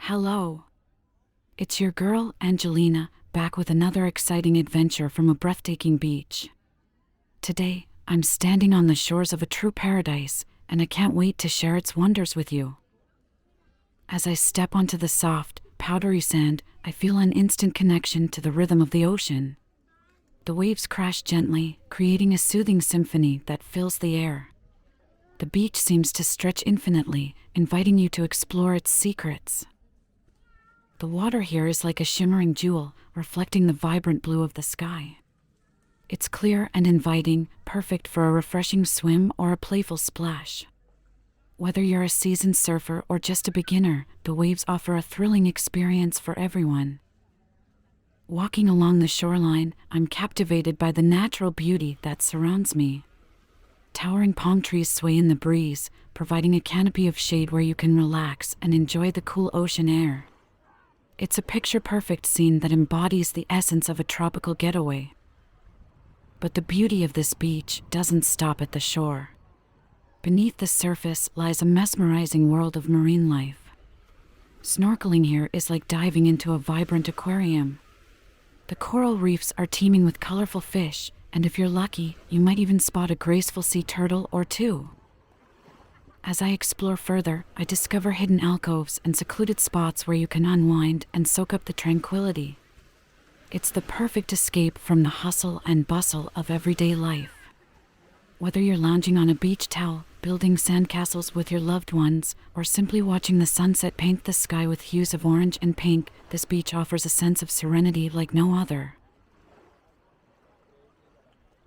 Hello. It's your girl, Angelina, back with another exciting adventure from a breathtaking beach. Today, I'm standing on the shores of a true paradise, and I can't wait to share its wonders with you. As I step onto the soft, powdery sand, I feel an instant connection to the rhythm of the ocean. The waves crash gently, creating a soothing symphony that fills the air. The beach seems to stretch infinitely, inviting you to explore its secrets. The water here is like a shimmering jewel, reflecting the vibrant blue of the sky. It's clear and inviting, perfect for a refreshing swim or a playful splash. Whether you're a seasoned surfer or just a beginner, the waves offer a thrilling experience for everyone. Walking along the shoreline, I'm captivated by the natural beauty that surrounds me. Towering palm trees sway in the breeze, providing a canopy of shade where you can relax and enjoy the cool ocean air. It's a picture-perfect scene that embodies the essence of a tropical getaway. But the beauty of this beach doesn't stop at the shore. Beneath the surface lies a mesmerizing world of marine life. Snorkeling here is like diving into a vibrant aquarium. The coral reefs are teeming with colorful fish, and if you're lucky, you might even spot a graceful sea turtle or two. As I explore further, I discover hidden alcoves and secluded spots where you can unwind and soak up the tranquility. It's the perfect escape from the hustle and bustle of everyday life. Whether you're lounging on a beach towel, building sandcastles with your loved ones, or simply watching the sunset paint the sky with hues of orange and pink, this beach offers a sense of serenity like no other.